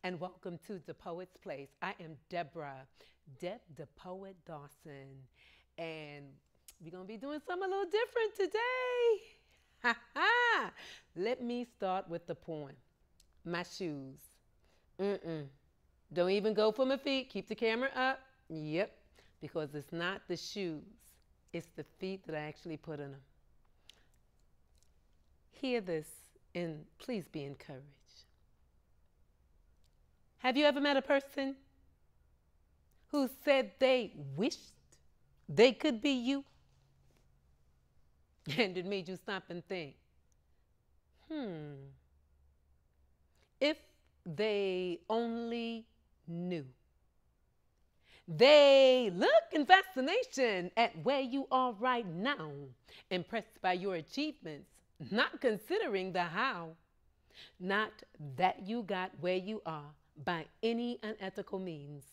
and welcome to DePoets Place. I am Deborah, Deb the Poet Dawson, and we're going to be doing something a little different today. Ha ha! Let me start with the poem. My shoes. Don't even go for my feet. Keep the camera up. Yep, because it's not the shoes, it's the feet that I actually put in them. Hear this and please be encouraged. Have you ever met a person who said they wished they could be you? And it made you stop and think, if they only knew. They look in fascination at where you are right now, impressed by your achievements, not considering the how. Not that you got where you are by any unethical means,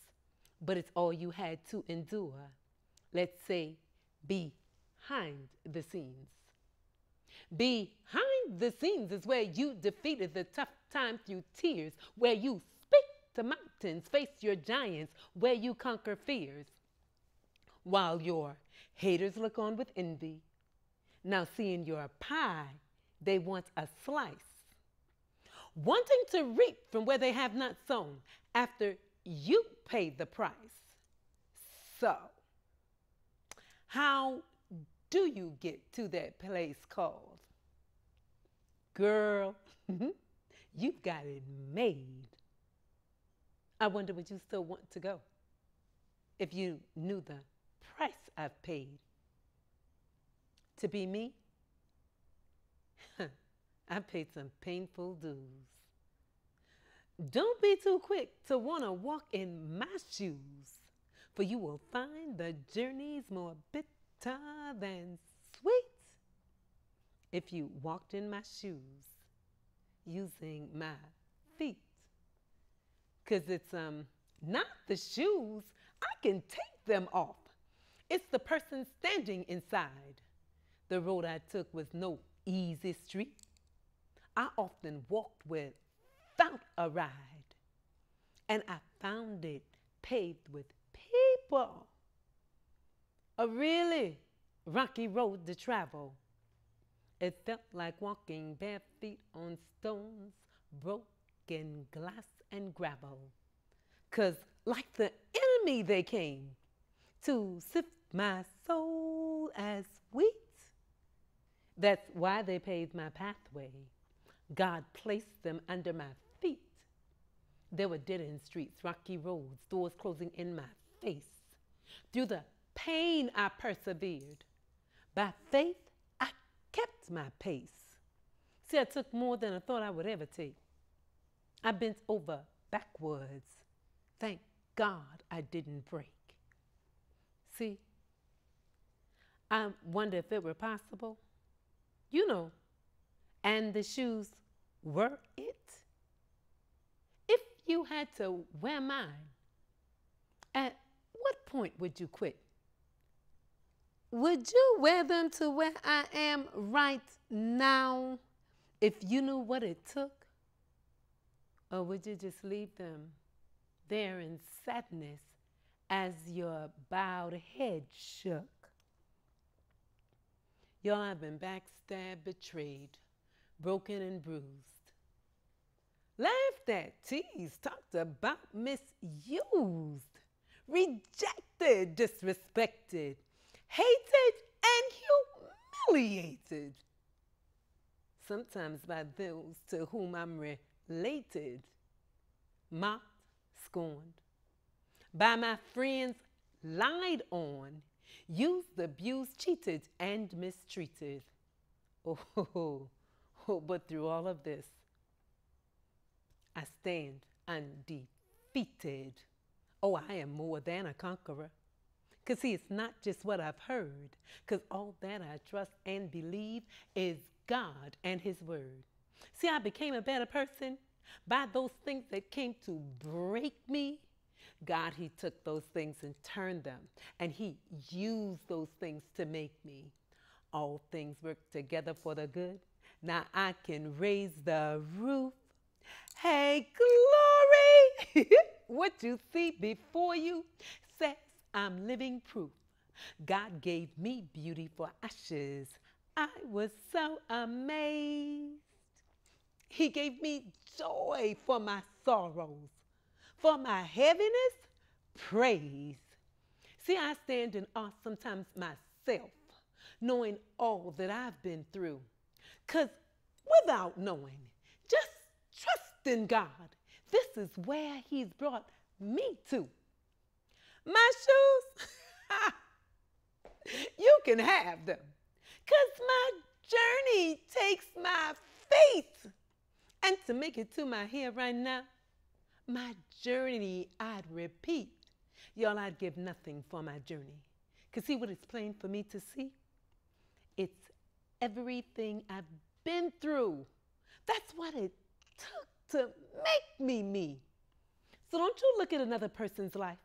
but it's all you had to endure. Let's say behind the scenes. Behind the scenes is where you defeated the tough time through tears, where you speak to mountains, face your giants, where you conquer fears. While your haters look on with envy. Now seeing your pie, they want a slice. Wanting to reap from where they have not sown after you paid the price. So, how do you get to that place called? Girl, you've got it made. I wonder would you still want to go if you knew the price I've paid? To be me, I've paid some painful dues. Don't be too quick to want to walk in my shoes, for you will find the journey's more bitter than sweet if you walked in my shoes using my feet. 'Cause it's not the shoes, I can take them off. It's the person standing inside. The road I took was no easy street. I often walked without a ride, and I found it paved with people. A really rocky road to travel. It felt like walking bare feet on stones, broken glass and gravel. 'Cause like the enemy they came to sift my soul as wheat. That's why they paved my pathway. God placed them under my feet. There were dead-end streets, rocky roads, doors closing in my face. Through the pain I persevered. By faith, I kept my pace. See, I took more than I thought I would ever take. I bent over backwards. Thank God I didn't break. See, I wonder if it were possible. You know, and the shoes were it. If you had to wear mine, at what point would you quit? Would you wear them to where I am right now if you knew what it took? Or would you just leave them there in sadness as your bowed head shook? Y'all have been backstabbed, betrayed, broken and bruised. Laughed at, teased, talked about, misused, rejected, disrespected, hated, and humiliated. Sometimes by those to whom I'm related, mocked, scorned, by my friends lied on, used, abused, cheated, and mistreated. Oh, but through all of this, I stand undefeated. Oh, I am more than a conqueror. 'Cause see, it's not just what I've heard, 'cause all that I trust and believe is God and His word. See, I became a better person by those things that came to break me. God, He took those things and turned them, and He used those things to make me. All things work together for the good. Now I can raise the roof, Hey, glory! What you see before you says I'm living proof. God gave me beauty for ashes. I was so amazed. He gave me joy for my sorrows, for my heaviness, praise. See, I stand in awe sometimes myself, knowing all that I've been through. Because without knowing, just trust in God. This is where He's brought me to. My shoes, you can have them. Because my journey takes my faith. And to make it to my here right now, my journey I'd repeat. Y'all, I'd give nothing for my journey. Because see what it's plain for me to see? It's everything I've been through. That's what it took to make me me. So don't you look at another person's life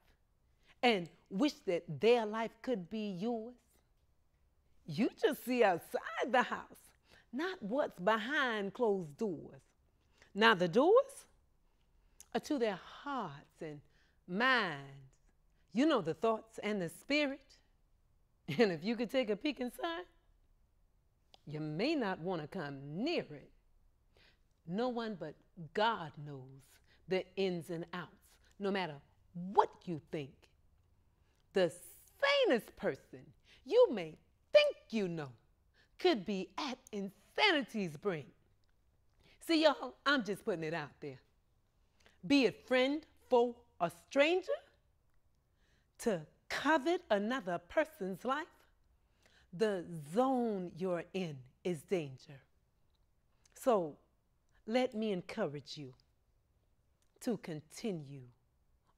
and wish that their life could be yours. You just see outside the house, not what's behind closed doors. Now the doors are to their hearts and minds. You know the thoughts and the spirit. And if you could take a peek inside, you may not want to come near it. No one but God knows the ins and outs, no matter what you think. The sanest person you may think you know could be at insanity's brink. See, y'all, I'm just putting it out there. Be it friend, foe, or stranger, to covet another person's life, the zone you're in is danger. So let me encourage you to continue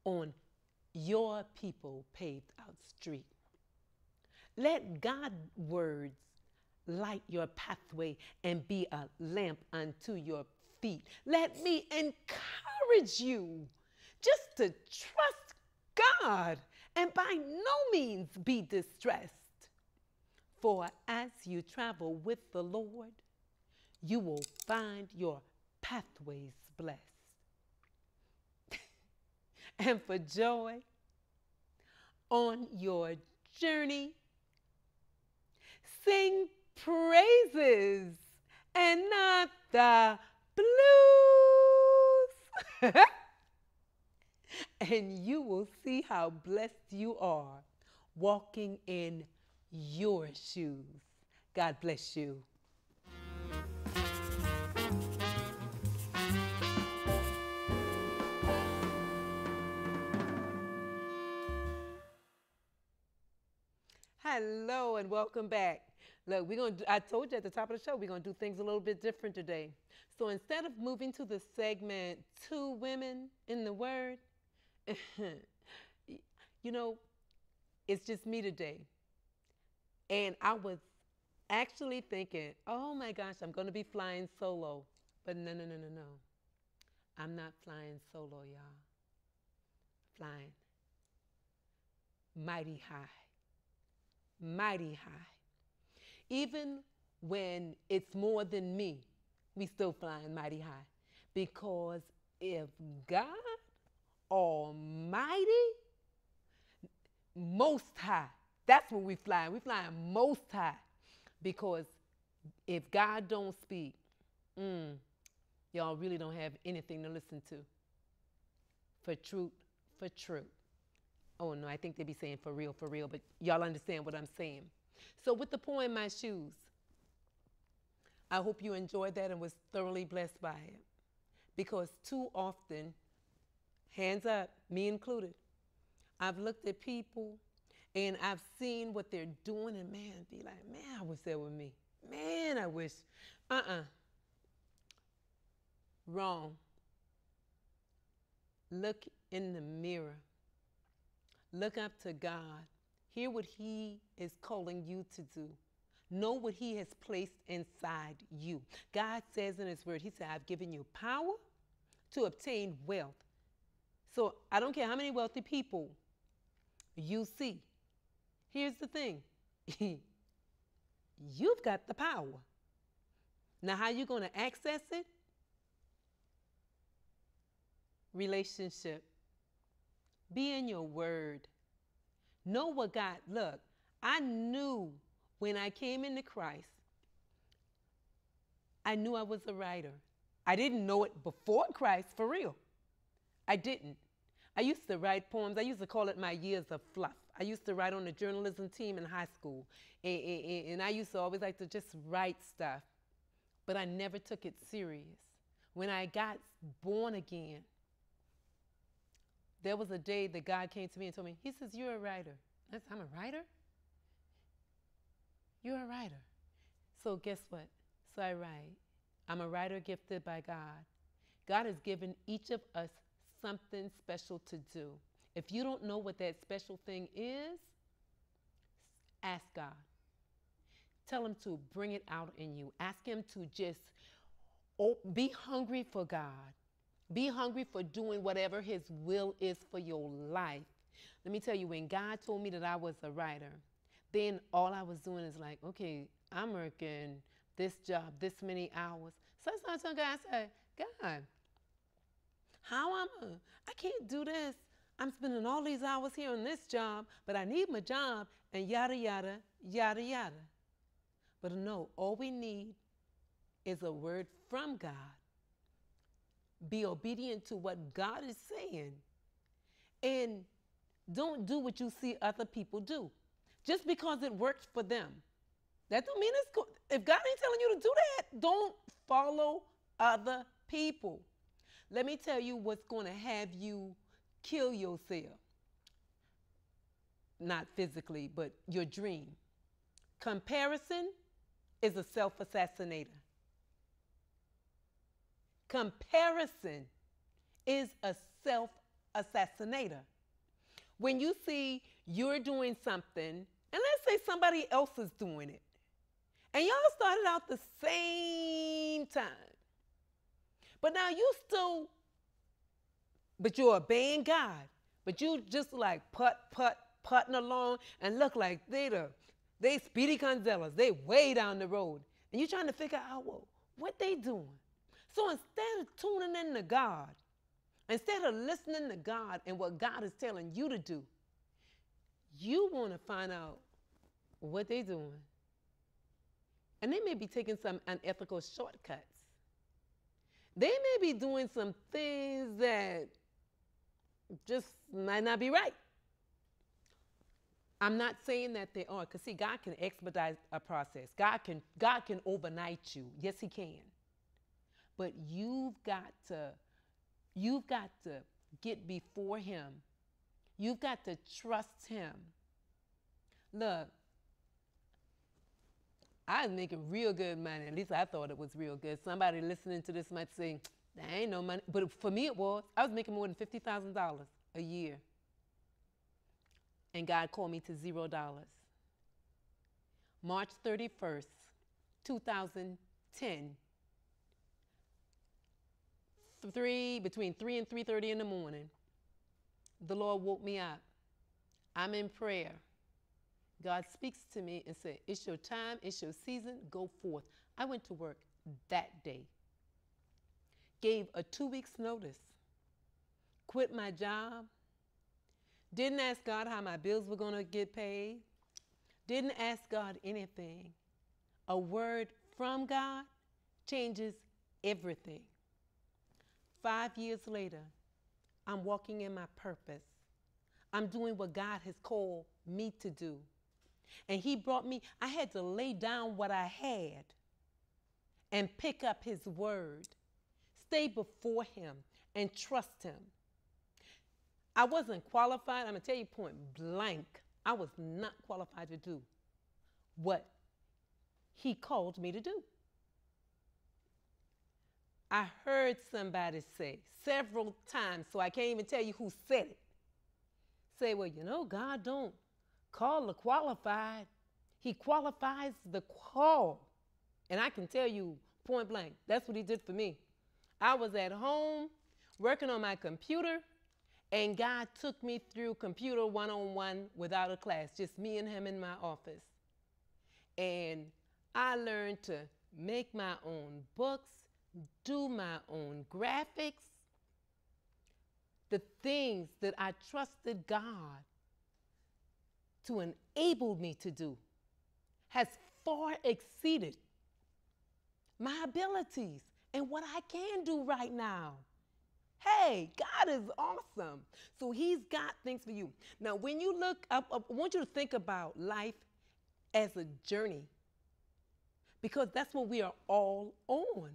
on your people paved out street. Let God's words light your pathway and be a lamp unto your feet. Let me encourage you just to trust God and by no means be distressed. For as you travel with the Lord, you will find your pathways blessed. And for joy on your journey, sing praises and not the blues. And you will see how blessed you are walking in your shoes. God bless you. Hello and welcome back. Look, I told you at the top of the show, we're going to do things a little bit different today. So instead of moving to the segment, Two Women in the Word, you know, it's just me today. And I was actually thinking, oh my gosh, I'm going to be flying solo. But no. I'm not flying solo, y'all. Flying mighty high. Mighty high. Even when it's more than me, we still flying mighty high. Because if God Almighty, most high, that's what we flying. We flying most high. Because if God don't speak, y'all really don't have anything to listen to. For truth, for truth. Oh no, I think they be saying for real, but y'all understand what I'm saying. So with the poem, My Shoes, I hope you enjoyed that and was thoroughly blessed by it. Because too often, hands up, me included, I've looked at people and I've seen what they're doing and man, be like, man, I wish that were me. Man, I wish, wrong. Look in the mirror. Look up to God. Hear what He is calling you to do. Know what He has placed inside you. God says in His word, He said, I've given you power to obtain wealth. So I don't care how many wealthy people you see. Here's the thing. You've got the power. Now, how you going to access it? relationship. Be in your word. Know what God, look, I knew when I came into Christ, I knew I was a writer. I didn't know it before Christ, for real. I didn't. I used to write poems. I used to call it my years of fluff. I used to write on the journalism team in high school. And I used to always like to just write stuff. But I never took it serious. When I got born again, there was a day that God came to me and told me, he says, you're a writer. I said, I'm a writer? You're a writer. So guess what? So I write. I'm a writer gifted by God. God has given each of us something special to do. If you don't know what that special thing is, ask God. Tell him to bring it out in you. Ask him to just be hungry for God. Be hungry for doing whatever his will is for your life. Let me tell you, when God told me that I was a writer, then all I was doing is like, okay, I'm working this job this many hours. So I started telling God, I said, God, I can't do this. I'm spending all these hours here on this job, but I need my job, and yada, yada, yada, yada. But no, all we need is a word from God. Be obedient to what God is saying. And don't do what you see other people do. Just because it works for them. That don't mean it's good. If God ain't telling you to do that, don't follow other people. Let me tell you what's going to have you kill yourself. Not physically, but your dream. Comparison is a self-assassinator. Comparison is a self-assassinator. When you see you're doing something, and let's say somebody else is doing it, and y'all started out the same time, but now but you're obeying God, but you just like putting along and look like they Speedy Gonzales, they way down the road, and you're trying to figure out, well, what they doing? So instead of tuning in to God, instead of listening to God and what God is telling you to do, you want to find out what they're doing. And they may be taking some unethical shortcuts. They may be doing some things that just might not be right. I'm not saying that they are, because see, God can expedite a process. God can overnight you. Yes, he can. But you've got to get before him. You've got to trust him. Look, I was making real good money. At least I thought it was real good. Somebody listening to this might say, there ain't no money. But for me it was. I was making more than $50,000 a year. And God called me to $0. March 31st, 2010. Between 3 and 3:30 in the morning, the Lord woke me up. I'm in prayer. God speaks to me and said, it's your time, it's your season, go forth. I went to work that day. Gave a 2 weeks notice. Quit my job. Didn't ask God how my bills were going to get paid. Didn't ask God anything. A word from God changes everything. 5 years later, I'm walking in my purpose. I'm doing what God has called me to do. And he brought me, I had to lay down what I had and pick up his word. Stay before him and trust him. I wasn't qualified. I'm going to tell you point blank. I was not qualified to do what he called me to do. I heard somebody say several times, so I can't even tell you who said it. Say, well, you know, God don't call the qualified. He qualifies the call. And I can tell you point blank, that's what he did for me. I was at home working on my computer, and God took me through computer 101 without a class, just me and him in my office. And I learned to make my own books, do my own graphics, the things that I trusted God to enable me to do has far exceeded my abilities and what I can do right now. Hey, God is awesome. So he's got things for you. Now, when you look up, I want you to think about life as a journey, because that's what we are all on.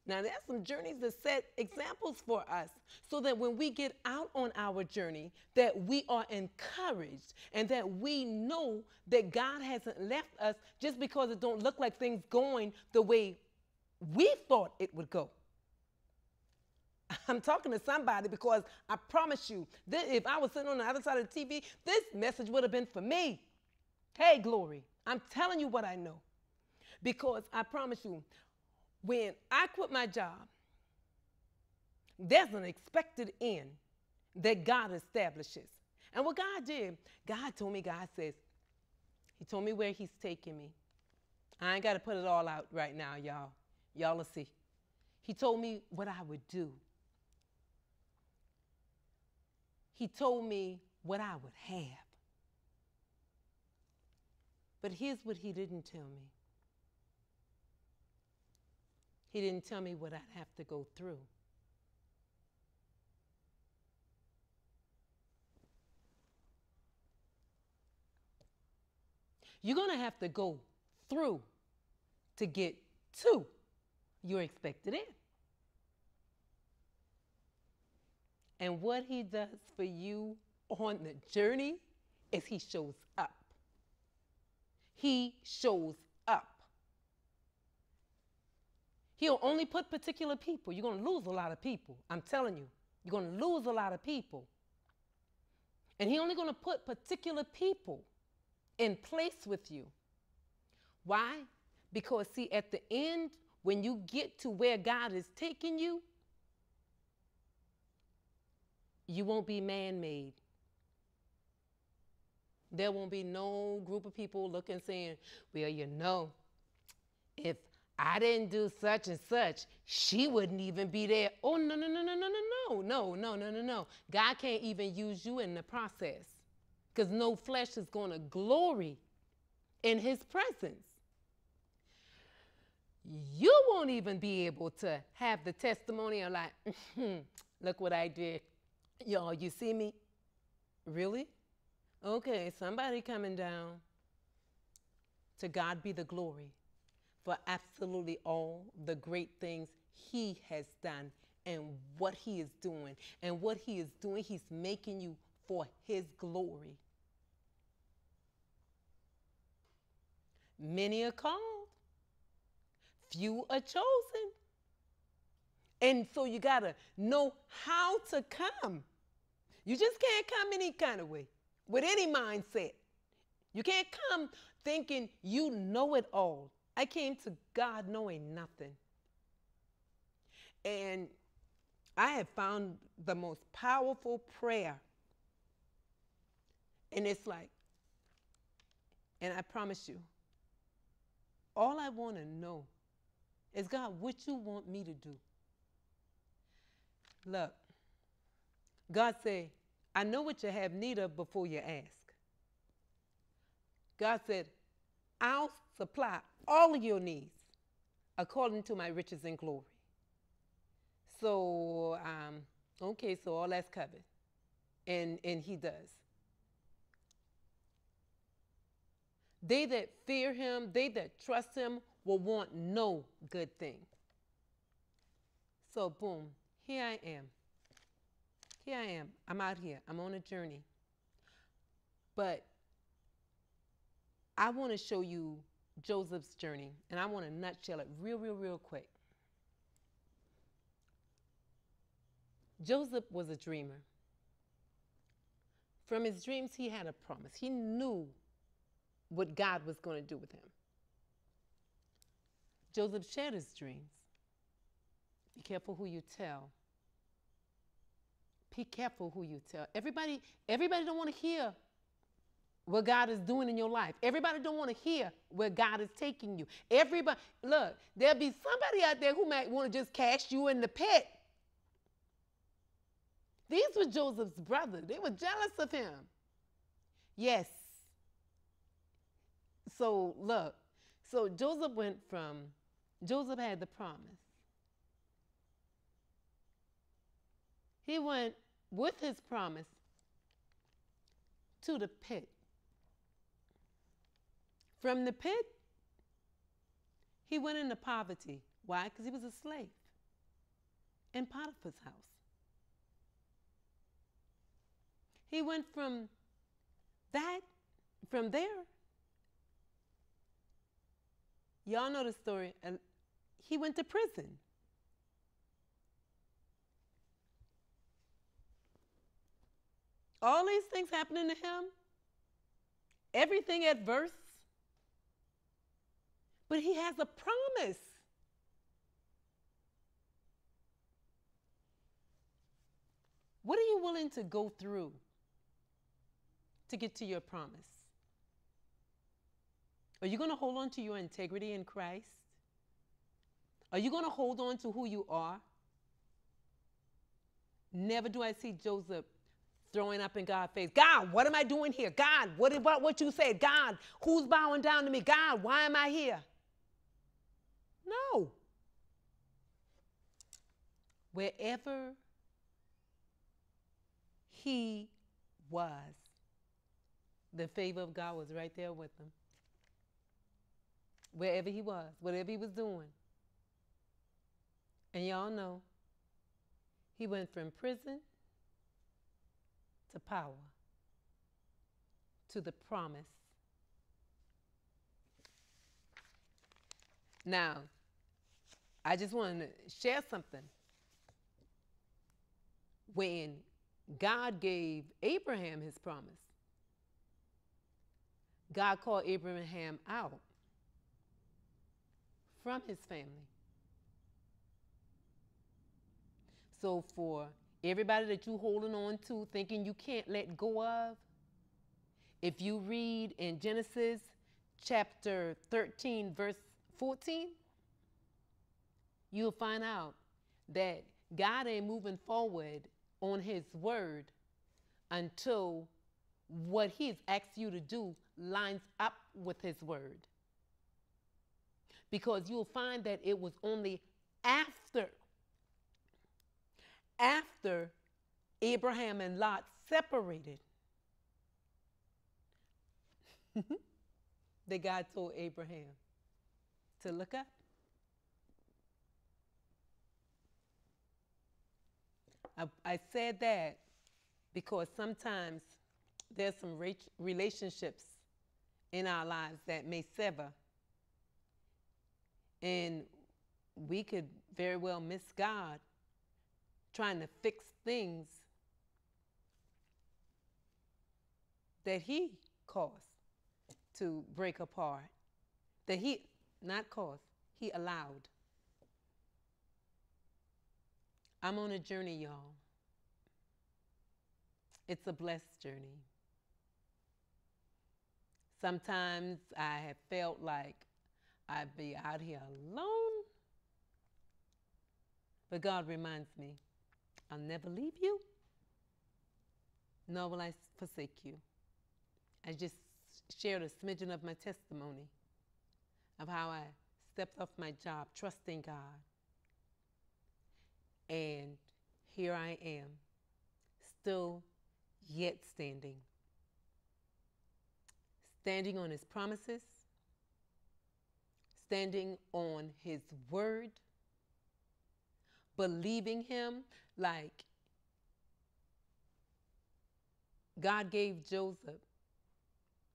Now, there's some journeys that set examples for us so that when we get out on our journey, that we are encouraged and that we know that God hasn't left us just because it don't look like things going the way we thought it would go. I'm talking to somebody, because I promise you that if I was sitting on the other side of the TV, this message would have been for me. Hey, glory. I'm telling you what I know. Because I promise you, when I quit my job, there's an expected end that God establishes. And what God did, God told me, God says, he told me where he's taking me. I ain't got to put it all out right now, y'all. Y'all will see. He told me what I would do. He told me what I would have. But here's what he didn't tell me. He didn't tell me what I'd have to go through. You're going to have to go through to get to your expected end. And what he does for you on the journey is he shows up. He shows up. He'll only put particular people. You're going to lose a lot of people. I'm telling you, you're going to lose a lot of people. And he's only going to put particular people in place with you. Why? Because, see, at the end, when you get to where God is taking you, you won't be man-made. There won't be no group of people looking saying, well, you know, if I didn't do such and such, she wouldn't even be there. Oh, no, no, no, no, no, no, no, no, no, no, no. God can't even use you in the process, because no flesh is going to glory in his presence. You won't even be able to have the testimony of like, look what I did. Y'all, you see me? Really? Okay, somebody coming down. To God be the glory for absolutely all the great things he has done and what he is doing. And what he is doing, he's making you for his glory. Many are called, few are chosen. And so you got to know how to come. You just can't come any kind of way with any mindset. You can't come thinking you know it all. I came to God knowing nothing. And I have found the most powerful prayer. And it's like, and I promise you, all I want to know is, God, what you want me to do? Look, God said, I know what you have need of before you ask. God said, I'll supply all of your needs according to my riches and glory. So, okay, so all that's covered. And he does. They that fear him, they that trust him will want no good thing. So, boom. Here I am. Here I am. I'm out here. I'm on a journey. But I want to show you Joseph's journey, and I want to nutshell it real quick. Joseph was a dreamer. From his dreams, he had a promise. He knew what God was going to do with him. Joseph shared his dreams. Be careful who you tell. Be careful who you tell. Everybody don't want to hear what God is doing in your life. Everybody don't want to hear where God is taking you. Everybody, look, there'll be somebody out there who might want to just cast you in the pit. These were Joseph's brothers. They were jealous of him. Yes. So look, so Joseph had the promise. He went with his promise to the pit. From the pit, he went into poverty. Why? Because he was a slave in Potiphar's house. He went from there, y'all know the story, and he went to prison. All these things happening to him, everything adverse, but he has a promise. What are you willing to go through to get to your promise? Are you going to hold on to your integrity in Christ? Are you going to hold on to who you are? Never do I see Joseph throwing up in God's face. God, what am I doing here? God, what you said? God, who's bowing down to me? God, why am I here? No. Wherever he was, the favor of God was right there with him. Wherever he was, whatever he was doing. And y'all know, he went from prison to power, to the promise. Now, I just wanted to share something. When God gave Abraham his promise, God called Abraham out from his family. So for everybody that you holding on to, thinking you can't let go of, if you read in Genesis chapter 13, verse 14, you'll find out that God ain't moving forward on his word until what he's asked you to do lines up with his word. Because you'll find that it was only after Abraham and Lot separated that God told Abraham to look up. I said that because sometimes there's some relationships in our lives that may sever, and we could very well miss God trying to fix things that he caused to break apart, that he, not caused, he allowed. I'm on a journey, y'all. It's a blessed journey. Sometimes I have felt like I'd be out here alone, but God reminds me, I'll never leave you, nor will I forsake you. I just shared a smidgen of my testimony of how I stepped off my job, trusting God. And here I am, still yet standing. Standing on his promises, standing on his word, believing him like God gave Joseph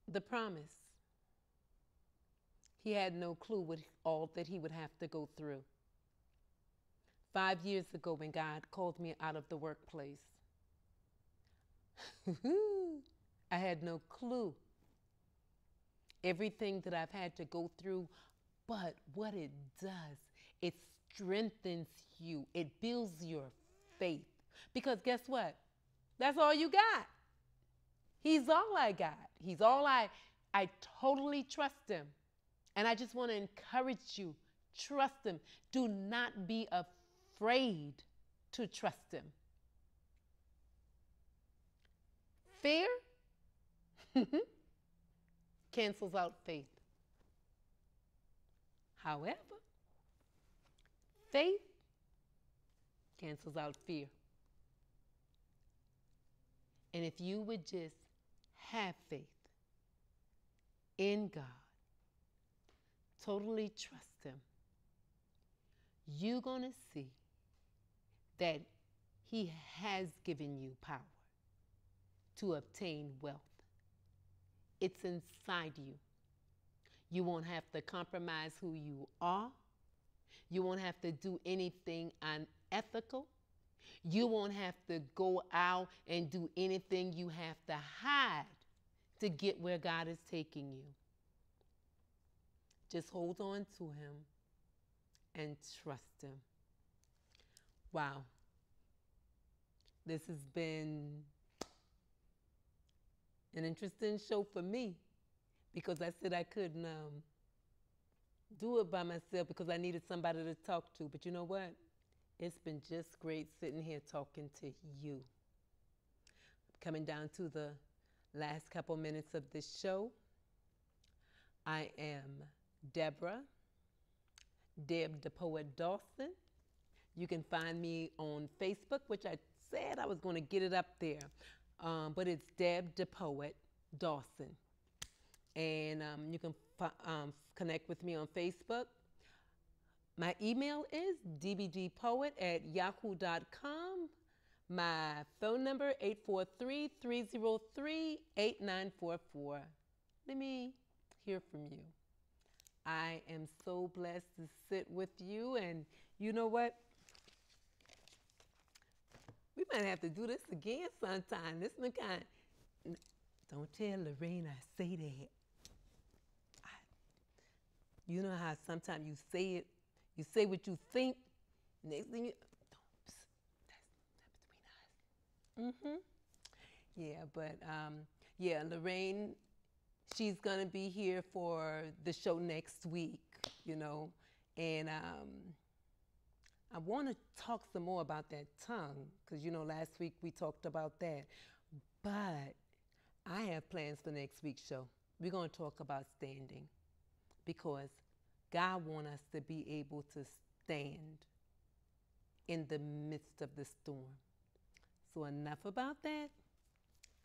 the promise. He had no clue what all that he would have to go through. 5 years ago, when God called me out of the workplace, I had no clue everything that I've had to go through, but what it does, it strengthens you. It builds your faith. Because guess what? That's all you got. He's all I got. He's all I totally trust him. And I just want to encourage you, trust him. Do not be afraid to trust him. Fear cancels out faith. However, faith cancels out fear. And if you would just have faith in God, totally trust Him, you're going to see that He has given you power to obtain wealth. It's inside you. You won't have to compromise who you are. You won't have to do anything unethical. You won't have to go out and do anything you have to hide to get where God is taking you. Just hold on to Him and trust Him. Wow. This has been an interesting show for me because I said I couldn't do it by myself because I needed somebody to talk to. But you know what? It's been just great sitting here talking to you. Coming down to the last couple minutes of this show. I am Deborah, Deb the Poet Dawson. You can find me on Facebook, which I said I was going to get it up there. But it's Deb the Poet Dawson. And you can connect with me on Facebook. My email is dbdpoet@yahoo.com. My phone number, 843-303-8944. Let me hear from you. I am so blessed to sit with you. And you know what? We might have to do this again sometime. This one kind of, don't tell Lorraine I say that. You know how sometimes you say it, you say what you think, next thing you, don't, that's between us. Yeah, but yeah, Lorraine, she's gonna be here for the show next week, you know, and I want to talk some more about that tongue, because, you know, last week we talked about that. But I have plans for next week's show. We're going to talk about standing, because God wants us to be able to stand in the midst of the storm. So enough about that.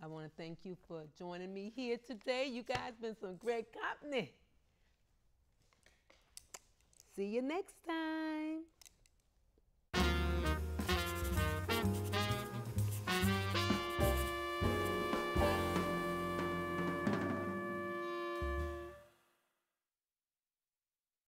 I want to thank you for joining me here today. You guys been some great company. See you next time.